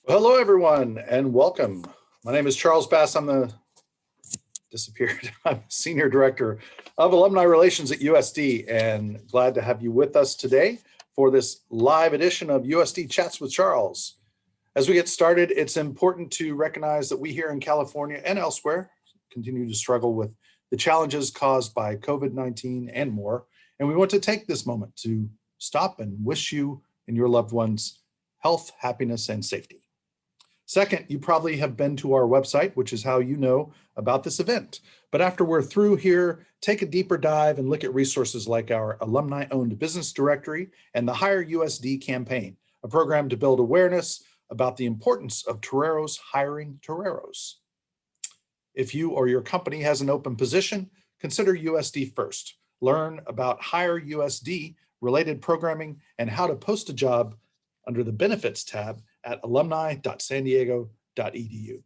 Well, hello, everyone, and welcome. My name is Charles Bass. I'm the I'm Senior Director of Alumni Relations at USD, and glad to have you with us today for this live edition of USD Chats with Charles. As we get started, it's important to recognize that we here in California and elsewhere continue to struggle with the challenges caused by COVID-19 and more, and we want to take this moment to stop and wish you and your loved ones health, happiness, and safety. Second, you probably have been to our website, which is how you know about this event. But after we're through here, take a deeper dive and look at resources like our alumni-owned business directory and the Hire USD campaign, a program to build awareness about the importance of toreros hiring toreros. If you or your company has an open position, consider USD first. Learn about Hire USD related programming and how to post a job under the benefits tab at alumni.sandiego.edu.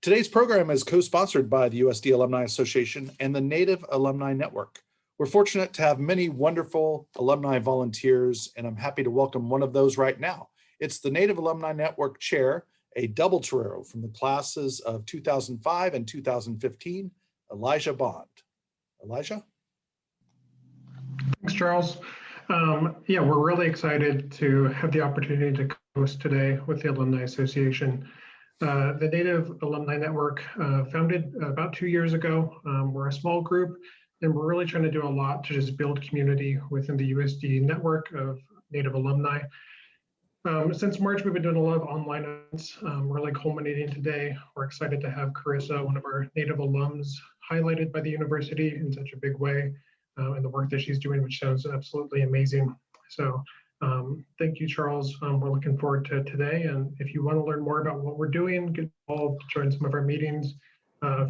Today's program is co-sponsored by the USD Alumni Association and the Native Alumni Network. We're fortunate to have many wonderful alumni volunteers, and I'm happy to welcome one of those right now. It's the Native Alumni Network Chair, a double torero from the classes of 2005 and 2015, Elijah Bond. Elijah? Thanks, Charles. Yeah, we're really excited to have the opportunity to host today with the Alumni Association. The Native Alumni Network, founded about 2 years ago. We're a small group, and we're really trying to do a lot to just build community within the USD network of Native alumni. Since March, we've been doing a lot of online events, really culminating today. We're excited to have Karissa, one of our Native alums, highlighted by the university in such a big way. And the work that she's doing, which sounds absolutely amazing. So thank you, Charles. We're looking forward to today. And if you want to learn more about what we're doing, get involved, join some of our meetings,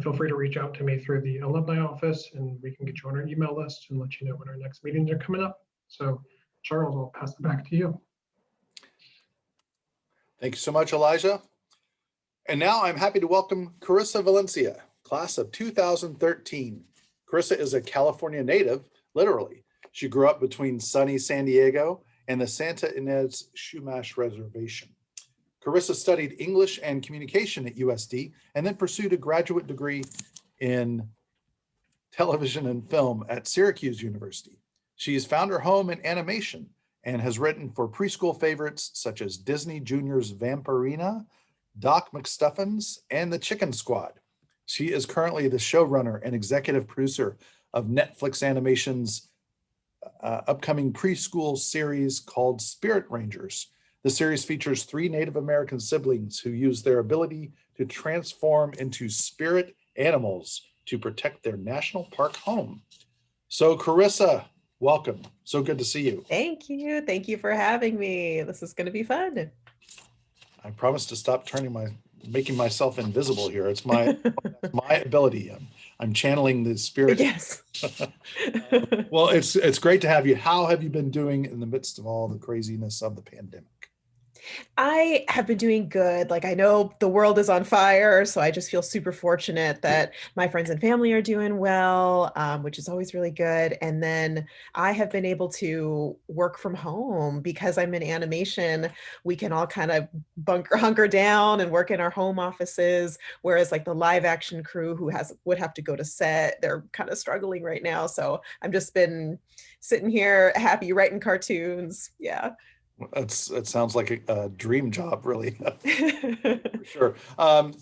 feel free to reach out to me through the alumni office, and we can get you on our email list and let you know when our next meetings are coming up. So Charles, I'll pass it back to you. Thank you so much, Elijah. And now I'm happy to welcome Karissa Valencia, class of 2013. Karissa is a California native, literally. She grew up between sunny San Diego and the Santa Ynez Chumash Reservation. Karissa studied English and communication at USD and then pursued a graduate degree in television and film at Syracuse University. She has found her home in animation and has written for preschool favorites such as Disney Junior's Vampirina, Doc McStuffins, and The Chicken Squad. She is currently the showrunner and executive producer of Netflix Animation's upcoming preschool series called Spirit Rangers. The series features 3 Native American siblings who use their ability to transform into spirit animals to protect their national park home. So Karissa, welcome. So good to see you. Thank you. Thank you for having me. This is going to be fun. I promise to stop making myself invisible here. It's my ability. I'm channeling the spirit. Yes. Well, it's great to have you. How have you been doing in the midst of all the craziness of the pandemic? I have been doing good. Like, I know the world is on fire, so I just feel super fortunate that my friends and family are doing well, which is always really good. And then I have been able to work from home because I'm in animation. We can all kind of hunker down and work in our home offices, whereas like the live action crew who would have to go to set, they're kind of struggling right now. So I've just been sitting here happy writing cartoons. Yeah. It sounds like a dream job, really. For sure.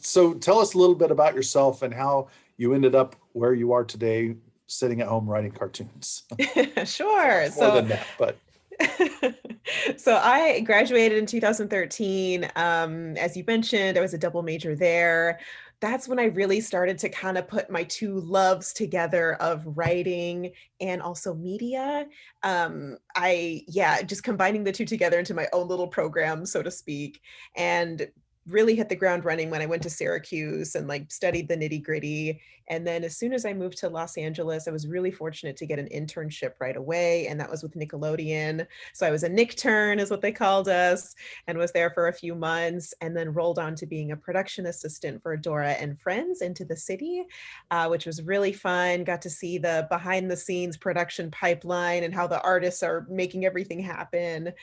So tell us a little bit about yourself and how you ended up where you are today, sitting at home writing cartoons. Sure. More than that, but. So I graduated in 2013. As you mentioned, I was a double major there. That's when I really started to kind of put my two loves together of writing and also media. Just combining the two together into my own little program, so to speak, and really hit the ground running when I went to Syracuse and like studied the nitty gritty. And then as soon as I moved to Los Angeles, I was really fortunate to get an internship right away. And that was with Nickelodeon. So I was a Nickturn is what they called us, and was there for a few months and then rolled on to being a production assistant for Dora and Friends Into the City, which was really fun. Got to see the behind the scenes production pipeline and how the artists are making everything happen.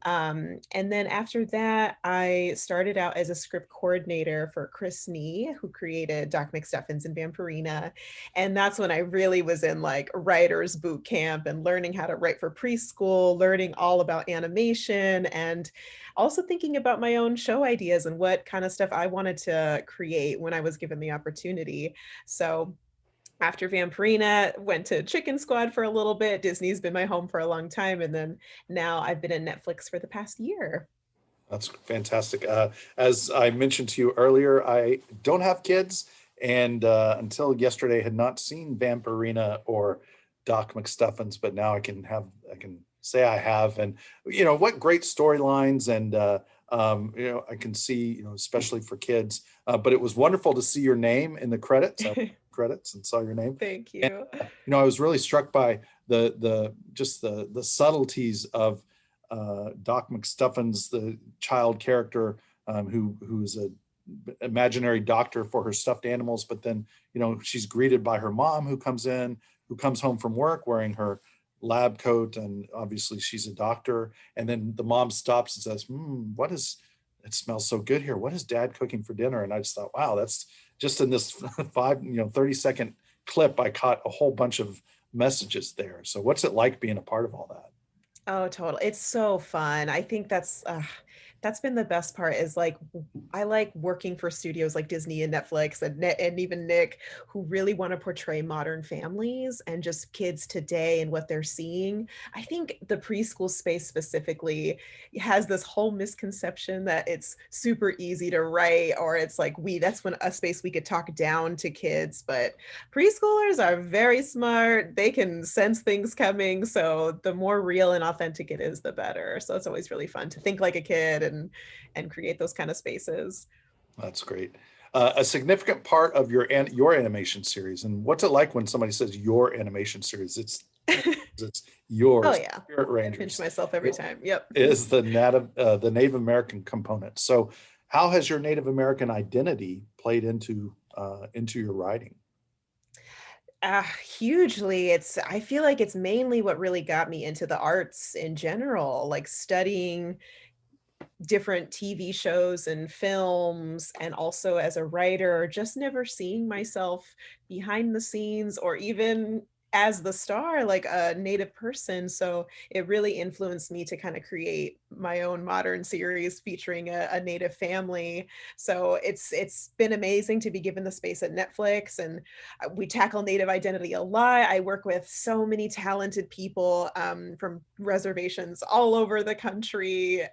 And then after that, I started out as a script coordinator for Chris Nee, who created Doc McStuffins and Vampirina. And that's when I really was in like writer's boot camp and learning how to write for preschool, learning all about animation, and also thinking about my own show ideas and what kind of stuff I wanted to create when I was given the opportunity. So after Vampirina, went to Chicken Squad for a little bit. Disney's been my home for a long time. And then now I've been in Netflix for the past year. That's fantastic. As I mentioned to you earlier, I don't have kids, and until yesterday had not seen Vampirina or Doc McStuffins, but now I can say I have, and what great storylines, and I can see, especially for kids. But it was wonderful to see your name in the credits. I credits and saw your name. Thank And, you. I was really struck by the just the subtleties of Doc McStuffins, the child character, who's a imaginary doctor for her stuffed animals, but then she's greeted by her mom, who comes home from work wearing her lab coat, and obviously she's a doctor. And then the mom stops and says, it smells so good here. What is Dad cooking for dinner? And I just thought, wow, that's just in this 30-second clip, I caught a whole bunch of messages there. So what's it like being a part of all that? Oh, totally. It's so fun. I think that's been the best part is like, I like working for studios like Disney and Netflix and even Nick, who really want to portray modern families and just kids today and what they're seeing. I think the preschool space specifically has this whole misconception that it's super easy to write, or it's like that's when a space we could talk down to kids, but preschoolers are very smart. They can sense things coming. So the more real and authentic it is, the better. So it's always really fun to think like a kid and create those kind of spaces. That's great. A significant part of your animation series, and what's it like when somebody says your animation series? It's Oh yours, yeah. Spirit I pinch Rangers. myself every time. Yep. Is the Native American component. So how has your Native American identity played into your writing? Hugely. I feel like it's mainly what really got me into the arts in general, like studying different TV shows and films, and also as a writer, just never seeing myself behind the scenes or even as the star, like a Native person. So it really influenced me to kind of create my own modern series featuring a Native family. So it's been amazing to be given the space at Netflix, and we tackle Native identity a lot. I work with so many talented people from reservations all over the country,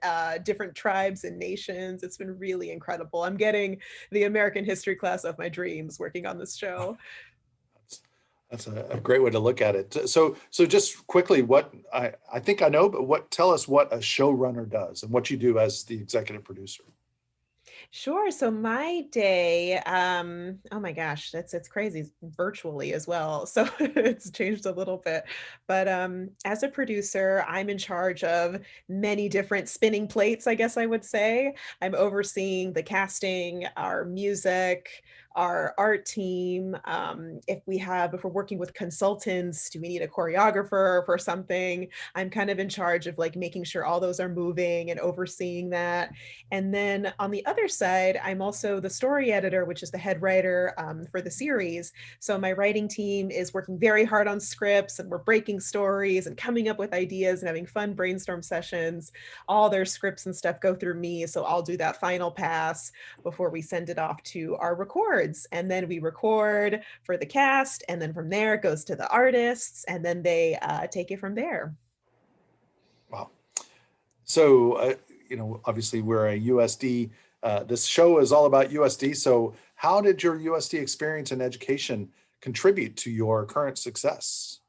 different tribes and nations. It's been really incredible. I'm getting the American history class of my dreams working on this show. That's a great way to look at it. So just quickly, what I think I know, but tell us what a showrunner does and what you do as the executive producer. Sure. So my day, oh my gosh, it's crazy virtually as well. So it's changed a little bit. But as a producer, I'm in charge of many different spinning plates, I guess I would say. I'm overseeing the casting, our music, our art team. If we're working with consultants, do we need a choreographer for something? I'm kind of in charge of like making sure all those are moving and overseeing that. And then on the other side, I'm also the story editor, which is the head writer for the series. So my writing team is working very hard on scripts, and we're breaking stories and coming up with ideas and having fun brainstorm sessions. All their scripts and stuff go through me. So I'll do that final pass before we send it off to our records. And then we record for the cast. And then from there, it goes to the artists. And then they take it from there. Wow. So, obviously we're a USD. This show is all about USD. So how did your USD experience and education contribute to your current success?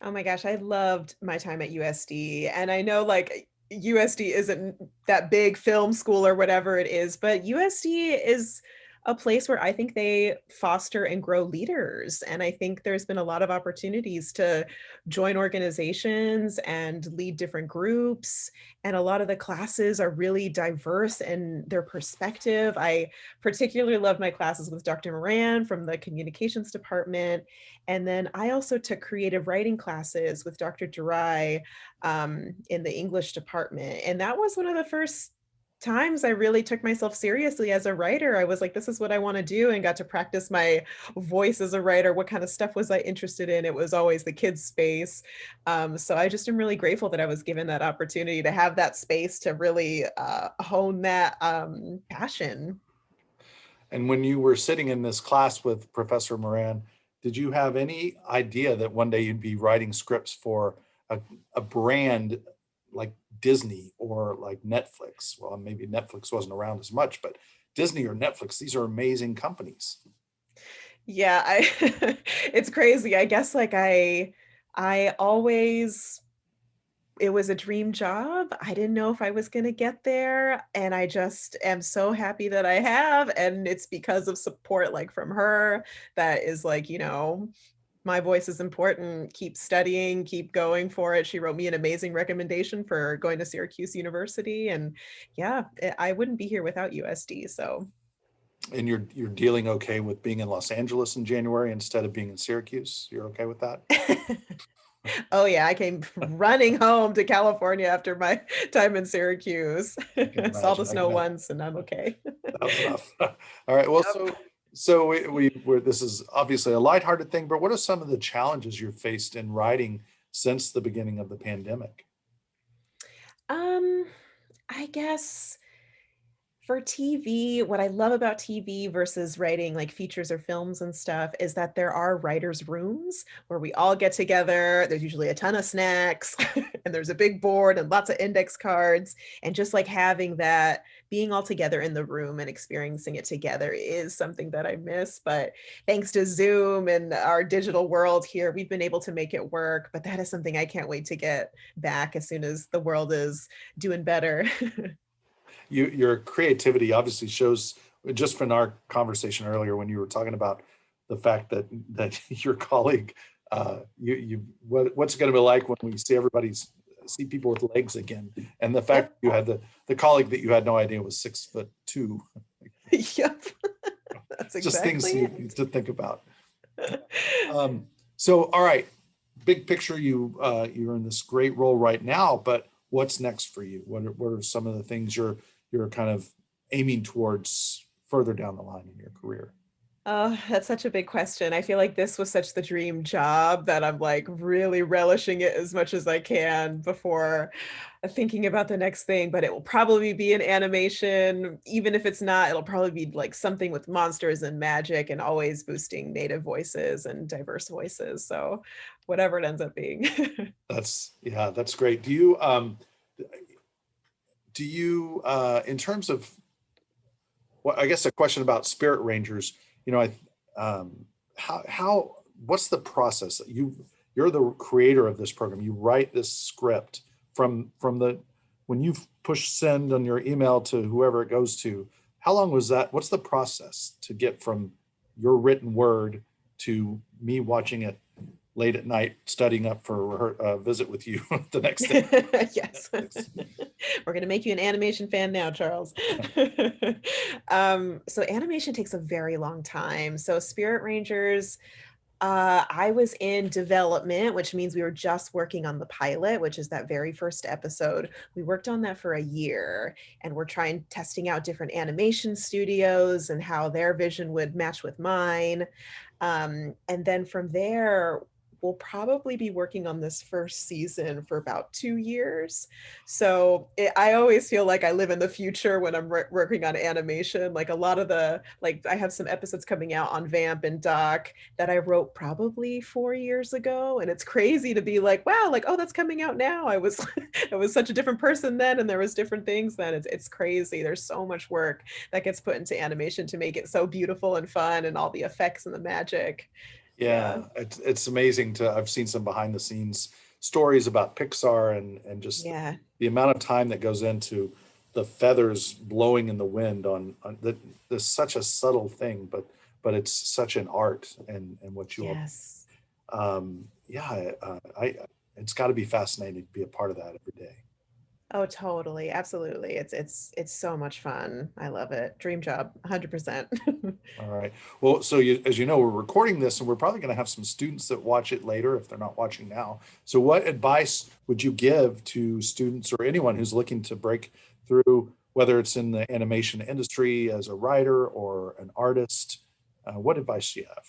Oh my gosh, I loved my time at USD. And I know like USD isn't that big film school or whatever it is, but USD is a place where I think they foster and grow leaders. And I think there's been a lot of opportunities to join organizations and lead different groups. And a lot of the classes are really diverse in their perspective. I particularly loved my classes with Dr. Moran from the communications department. And then I also took creative writing classes with Dr. Durai in the English department. And that was one of the first times I really took myself seriously as a writer. I was like, this is what I want to do, and got to practice my voice as a writer. What kind of stuff was I interested in? It was always the kids space. So I just am really grateful that I was given that opportunity to have that space to really hone that passion. And when you were sitting in this class with Professor Moran, did you have any idea that one day you'd be writing scripts for a brand like Disney or like Netflix? Well, maybe Netflix wasn't around as much, but Disney or Netflix, these are amazing companies. Yeah, it's crazy. I guess like I always, it was a dream job. I didn't know if I was going to get there, and I just am so happy that I have. And it's because of support like from her that is like, my voice is important. Keep studying, keep going for it. She wrote me an amazing recommendation for going to Syracuse University. And yeah, I wouldn't be here without USD. So And you're dealing okay with being in Los Angeles in January instead of being in Syracuse? You're okay with that? oh yeah, I came running home to California after my time in Syracuse. I can Saw the imagine. snow once, and I'm okay. That was rough. All right. Well, Yep. so we're this is obviously a lighthearted thing, but what are some of the challenges you've faced in writing since the beginning of the pandemic? Um, I guess for TV, what I love about TV versus writing like features or films and stuff is that there are writers' rooms where we all get together. There's usually a ton of snacks and there's a big board and lots of index cards. And just like having that, being all together in the room and experiencing it together is something that I miss. But thanks to Zoom and our digital world here, we've been able to make it work. But that is something I can't wait to get back as soon as the world is doing better. Your creativity obviously shows just from our conversation earlier when you were talking about the fact that your colleague, what's it going to be like when we see people with legs again, and the fact Yep. that you had the colleague that you had no idea was 6'2". Yep. That's Just things exactly to think about. it. So, all right, big picture, you're in this great role right now, but what's next for you? What are some of the things you're kind of aiming towards further down the line in your career? Oh, that's such a big question. I feel like this was such the dream job that I'm like really relishing it as much as I can before thinking about the next thing. But it will probably be an animation. Even if it's not, it'll probably be like something with monsters and magic and always boosting native voices and diverse voices. So whatever it ends up being. That's great. Do you in terms of, well, I guess a question about Spirit Rangers, how what's the process? You're the creator of this program. You write this script from when you push send on your email to whoever it goes to. How long was that? What's the process to get from your written word to me watching it late at night, studying up for a visit with you the next day? Yes. We're going to make you an animation fan now, Charles. So animation takes a very long time. So Spirit Rangers, I was in development, which means we were just working on the pilot, which is that very first episode. We worked on that for a year, and we're testing out different animation studios and how their vision would match with mine. And then from there, we'll probably be working on this first season for about 2 years. So I always feel like I live in the future when I'm working on animation. Like a lot of I have some episodes coming out on Vamp and Doc that I wrote probably 4 years ago. And it's crazy to be like, wow, like, oh, that's coming out now. I was such a different person then, and there was different things then. It's crazy. There's so much work that gets put into animation to make it so beautiful and fun, and all the effects and the magic. Yeah, it's amazing I've seen some behind the scenes stories about Pixar and just Yeah. the amount of time that goes into the feathers blowing in the wind on that. There's such a subtle thing, but it's such an art and what you all, Yes. yeah, it's got to be fascinating to be a part of that every day. Oh, totally. Absolutely. It's so much fun. I love it. Dream job, 100%. All right. Well, so as you know, we're recording this and we're probably going to have some students that watch it later if they're not watching now. So what advice would you give to students or anyone who's looking to break through, whether it's in the animation industry as a writer or an artist? What advice do you have?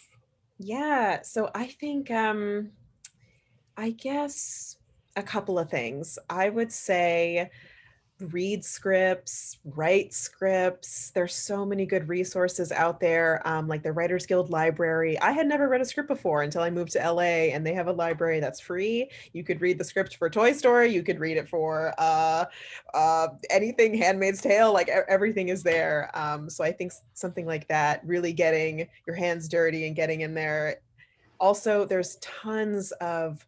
Yeah, so I think I guess a couple of things. I would say read scripts, write scripts. There's so many good resources out there, like the Writers Guild Library. I had never read a script before until I moved to LA, and they have a library that's free. You could read the script for Toy Story. You could read it for anything, Handmaid's Tale. Like everything is there. So I think something like that, really getting your hands dirty and getting in there. Also, there's tons of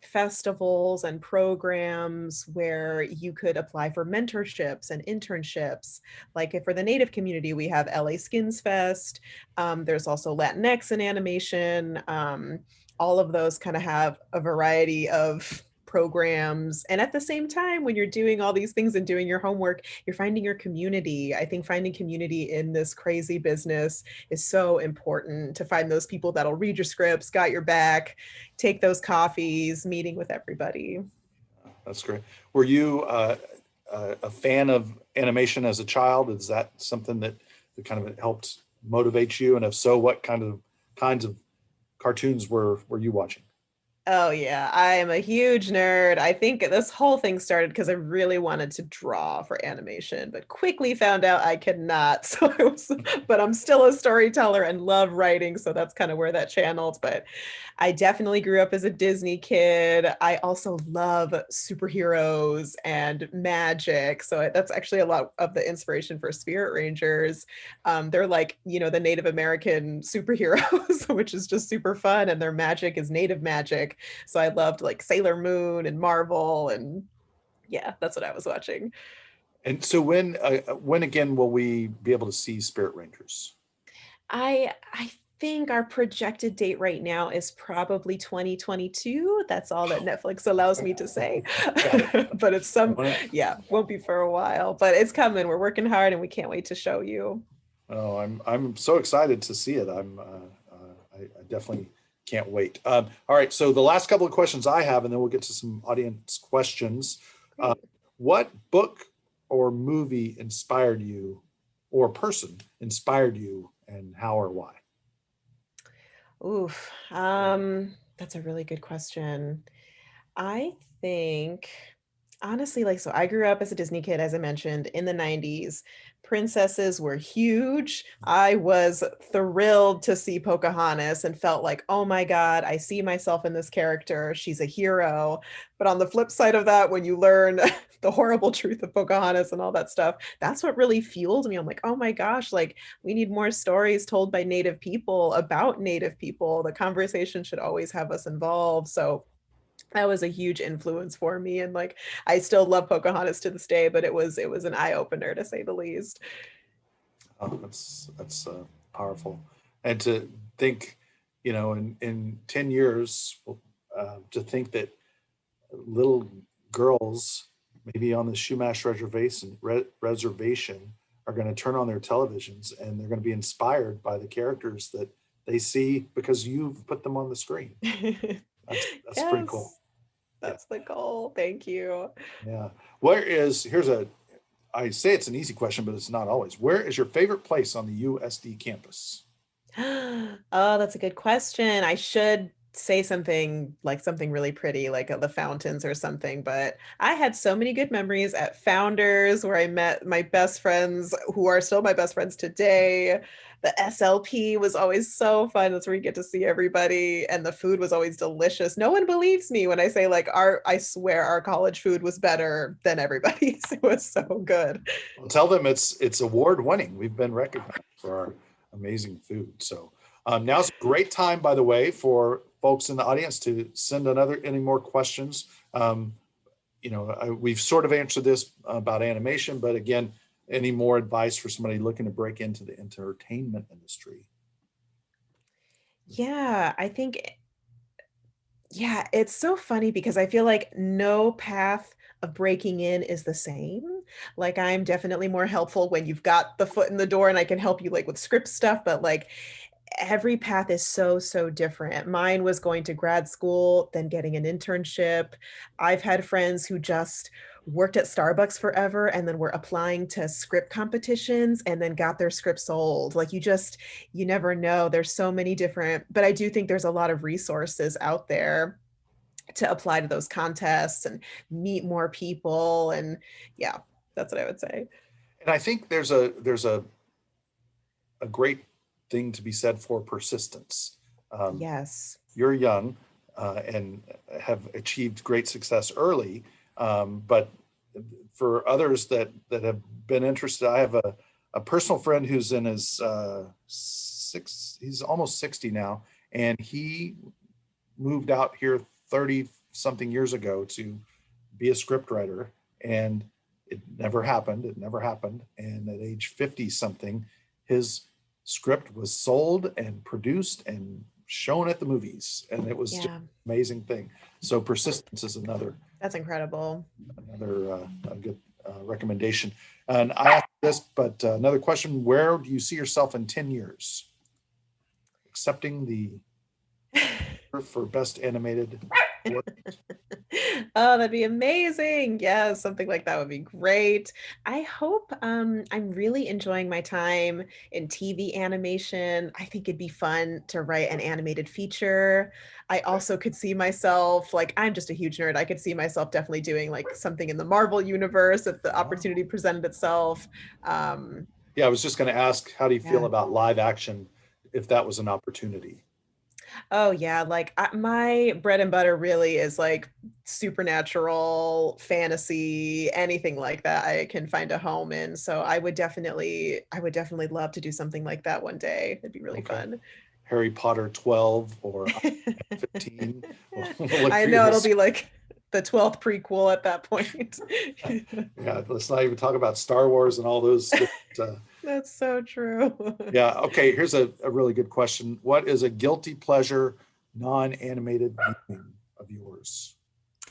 festivals and programs where you could apply for mentorships and internships. Like for the Native community, we have LA Skins Fest. There's also Latinx in animation. All of those kind of have a variety of programs. And at the same time, when you're doing all these things and doing your homework, you're finding your community. I think finding community in this crazy business is so important, to find those people that'll read your scripts, got your back, take those coffees, meeting with everybody. That's great. Were you a fan of animation as a child? Is that something that kind of helped motivate you? And if so, what kinds of cartoons were you watching? Oh yeah, I am a huge nerd. I think this whole thing started because I really wanted to draw for animation, but quickly found out I cannot. So but I'm still a storyteller and love writing, so that's kind of where that channeled. But I definitely grew up as a Disney kid. I also love superheroes and magic. So that's actually a lot of the inspiration for Spirit Rangers. They're like, the Native American superheroes, which is just super fun. And their magic is native magic. So I loved like Sailor Moon and Marvel. And yeah, that's what I was watching. And so when again will we be able to see Spirit Rangers? I think our projected date right now is probably 2022. That's all that Netflix allows me to say. But it's yeah, won't be for a while, but it's coming. We're working hard and we can't wait to show you. Oh, I'm so excited to see it. I definitely can't wait. All right, so the last couple of questions I have, and then we'll get to some audience questions. What book or movie inspired you, or person inspired you, and how or why? Oof, that's a really good question. I think, honestly, like, so I grew up as a Disney kid, as I mentioned, in the 90s. Princesses were huge. I was thrilled to see Pocahontas and felt like, oh my God, I see myself in this character. She's a hero. But on the flip side of that, when you learn the horrible truth of Pocahontas and all that stuff, that's what really fueled me. I'm like, oh my gosh, like we need more stories told by Native people about Native people. The conversation should always have us involved. So that was a huge influence for me, and like I still love Pocahontas to this day, but it was an eye opener to say the least. Oh, that's powerful, and to think, in 10 years, to think that little girls, maybe on the Shumash reservation, are going to turn on their televisions and they're going to be inspired by the characters that they see because you've put them on the screen. That's pretty cool. That's the goal. Thank you. Yeah. I say it's an easy question, but it's not always. Where is your favorite place on the USD campus? Oh, that's a good question. I should say something really pretty, like the fountains or something, but I had so many good memories at Founders where I met my best friends who are still my best friends today. The SLP was always so fun. That's where you get to see everybody, and the food was always delicious. No one believes me when I say like I swear our college food was better than everybody's. It was so good. Well, tell them it's award winning. We've been recognized for our amazing food. So now's a great time, by the way, for folks in the audience to send any more questions. we've sort of answered this about animation, but again, any more advice for somebody looking to break into the entertainment industry? Yeah, I think, yeah, it's so funny because I feel like no path of breaking in is the same. Like I'm definitely more helpful when you've got the foot in the door and I can help you like with script stuff, but like every path is so, so different. Mine was going to grad school, then getting an internship. I've had friends who just worked at Starbucks forever and then were applying to script competitions and then got their script sold. Like you never know. There's so many different, but I do think there's a lot of resources out there to apply to those contests and meet more people. And yeah, that's what I would say. And I think there's a great thing to be said for persistence. Yes. You're young and have achieved great success early, but for others that have been interested, I have a personal friend who's in his he's almost 60 now, and he moved out here 30 something years ago to be a script writer, and it never happened. And at age 50 something, his script was sold and produced and shown at the movies, and it was just Yeah, an amazing thing. So persistence is another that's incredible. a good recommendation. And I asked this, but another question: where do you see yourself in 10 years? Accepting the for best animated work. Oh, that'd be amazing. Yeah, something like that would be great. I hope I'm really enjoying my time in TV animation. I think it'd be fun to write an animated feature. I also could see myself, like, I'm just a huge nerd. I could see myself definitely doing like something in the Marvel universe if the opportunity presented itself. Um, Yeah, I was just going to ask, how do you feel yeah. about live action if that was an opportunity? Oh yeah, like my bread and butter really is like supernatural, fantasy, anything like that I can find a home in. So I would definitely love to do something like that one day. It'd be really Okay. fun. Harry Potter 12 or 15. We'll look I for you know it'll this. be like the 12th prequel at that point. Yeah, let's not even talk about Star Wars and all those. That's so true. Yeah, okay, here's a really good question. What is a guilty pleasure non-animated viewing of yours?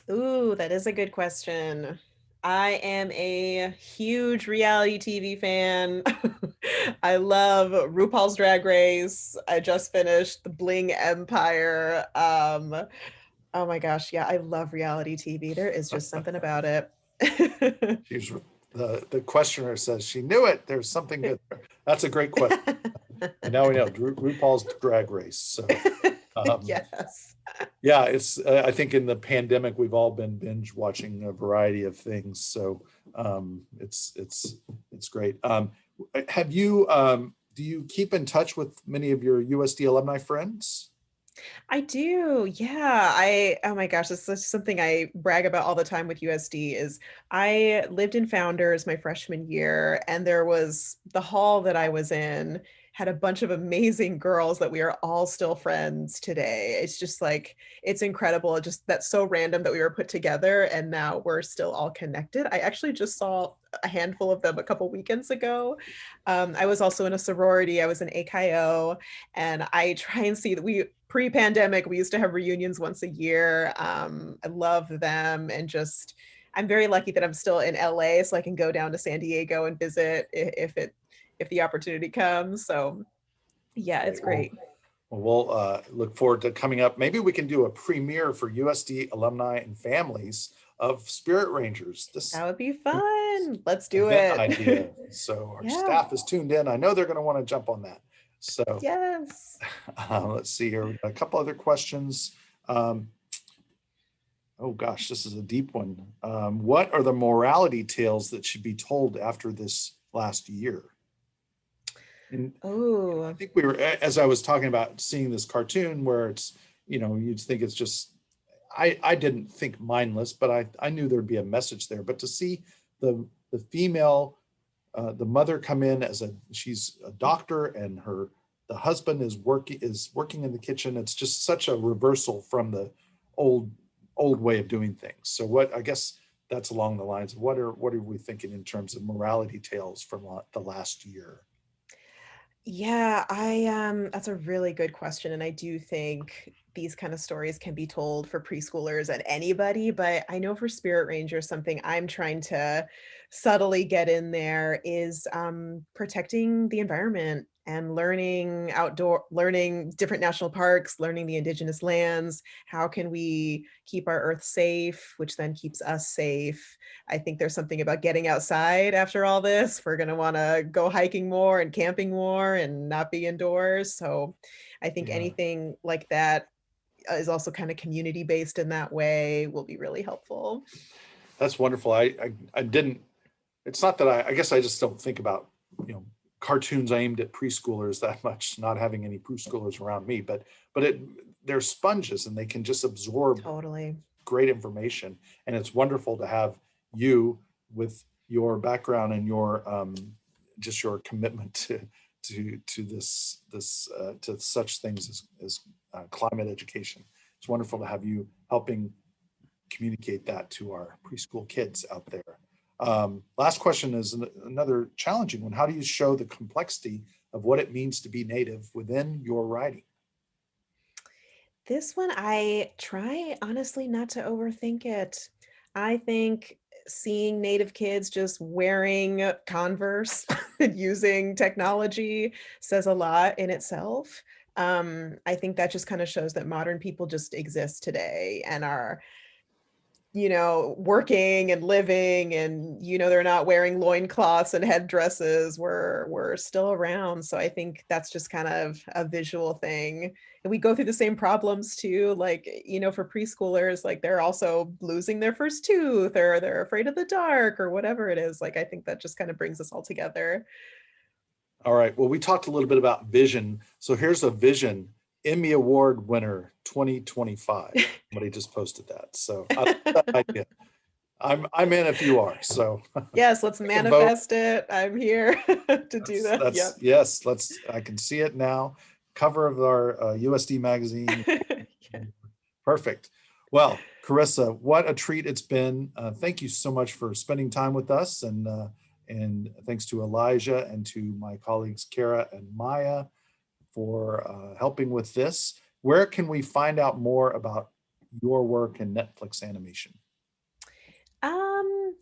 Ooh, that is a good question. I am a huge reality TV fan. I love RuPaul's Drag Race. I just finished The Bling Empire. Oh my gosh, yeah, I love reality TV. There is just something about it. She's the questioner says she knew it. There's something good there. That's a great question. And now we know RuPaul's Drag Race. So Yes. yeah, it's I think in the pandemic we've all been binge watching a variety of things. So it's great. Have you do you keep in touch with many of your USD alumni friends? I do. Yeah. Oh my gosh, this is something I brag about all the time with USD is I lived in Founders my freshman year, and there was the hall that I was in had a bunch of amazing girls that we are all still friends today. It's just like it's incredible. Just that's so random that we were put together and now we're still all connected. I actually just saw a handful of them a couple weekends ago. I was also in a sorority. I was in AKO, and I try and see that we pre-pandemic we used to have reunions once a year. I love them, and just I'm very lucky that I'm still in LA so I can go down to San Diego and visit if the opportunity comes. So yeah, it's great. Well, we'll look forward to coming up. Maybe we can do a premiere for USD alumni and families of Spirit Rangers. This That would be fun. Let's do event it. idea. So our Yeah. staff is tuned in. I know they're going to want to jump on that. So Yes. let's see here. We've got a couple other questions. Oh gosh, this is a deep one. What are the morality tales that should be told after this last year? And I Oh, think we were, as I was talking about seeing this cartoon where it's, you'd think it's just, I didn't think mindless, but I knew there'd be a message there. But to see the female, the mother come in she's a doctor, and the husband is working in the kitchen. It's just such a reversal from the old way of doing things. So what I guess that's along the lines of what are we thinking in terms of morality tales from the last year? Yeah, that's a really good question. And I do think these kind of stories can be told for preschoolers and anybody, but I know for Spirit Rangers, something I'm trying to subtly get in there is protecting the environment and learning different national parks, learning the indigenous lands. How can we keep our earth safe, which then keeps us safe? I think there's something about getting outside after all this. We're going to want to go hiking more and camping more and not be indoors. So I think Yeah, anything like that is also kind of community based in that way will be really helpful. that's wonderful. I didn't, it's not that I guess I just don't think about, cartoons aimed at preschoolers that much, not having any preschoolers around me, but they're sponges and they can just absorb Totally. great information. And it's wonderful to have you with your background and your just your commitment to to such things as climate education. It's wonderful to have you helping communicate that to our preschool kids out there. Last question is another challenging one. How do you show the complexity of what it means to be Native within your writing? This one, I try honestly not to overthink it. I think seeing Native kids just wearing Converse and using technology says a lot in itself. I think that just kind of shows that modern people just exist today and are, working and living and, they're not wearing loincloths and headdresses. We're still around. So I think that's just kind of a visual thing. And we go through the same problems too. Like, for preschoolers, like they're also losing their first tooth or they're afraid of the dark or whatever it is. Like, I think that just kind of brings us all together. All right. Well, we talked a little bit about vision. So here's a vision Emmy Award winner 2025. Somebody just posted that. So I like that idea. I'm in if you are. So Yes, let's we can vote. manifest it. I'm here to do that. Yep. Yes. I can see it now. Cover of our USD magazine. Yeah. Perfect. Well, Karissa, what a treat it's been. Thank you so much for spending time with us, and thanks to Elijah and to my colleagues Kara and Maya for helping with this. Where can we find out more about your work in Netflix animation?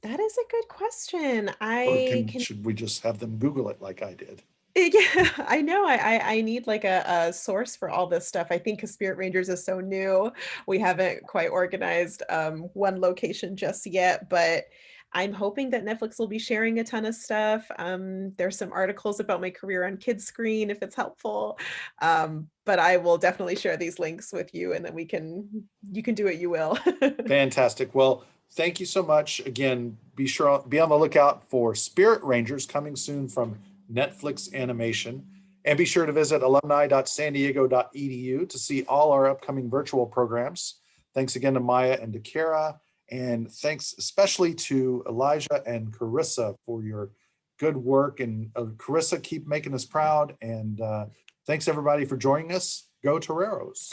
That is a good question. Or should we just have them Google it like I did? Yeah, I know. I need like a source for all this stuff. I think because Spirit Rangers is so new, we haven't quite organized one location just yet, but I'm hoping that Netflix will be sharing a ton of stuff. There's some articles about my career on Kids Screen if it's helpful. But I will definitely share these links with you and then you can do what you will. Fantastic. Well, thank you so much. Again, be on the lookout for Spirit Rangers coming soon from Netflix Animation. And be sure to visit alumni.sandiego.edu to see all our upcoming virtual programs. Thanks again to Maya and to Kara. And thanks especially to Elijah and Karissa for your good work. And Karissa, keep making us proud. And thanks everybody for joining us. Go Toreros.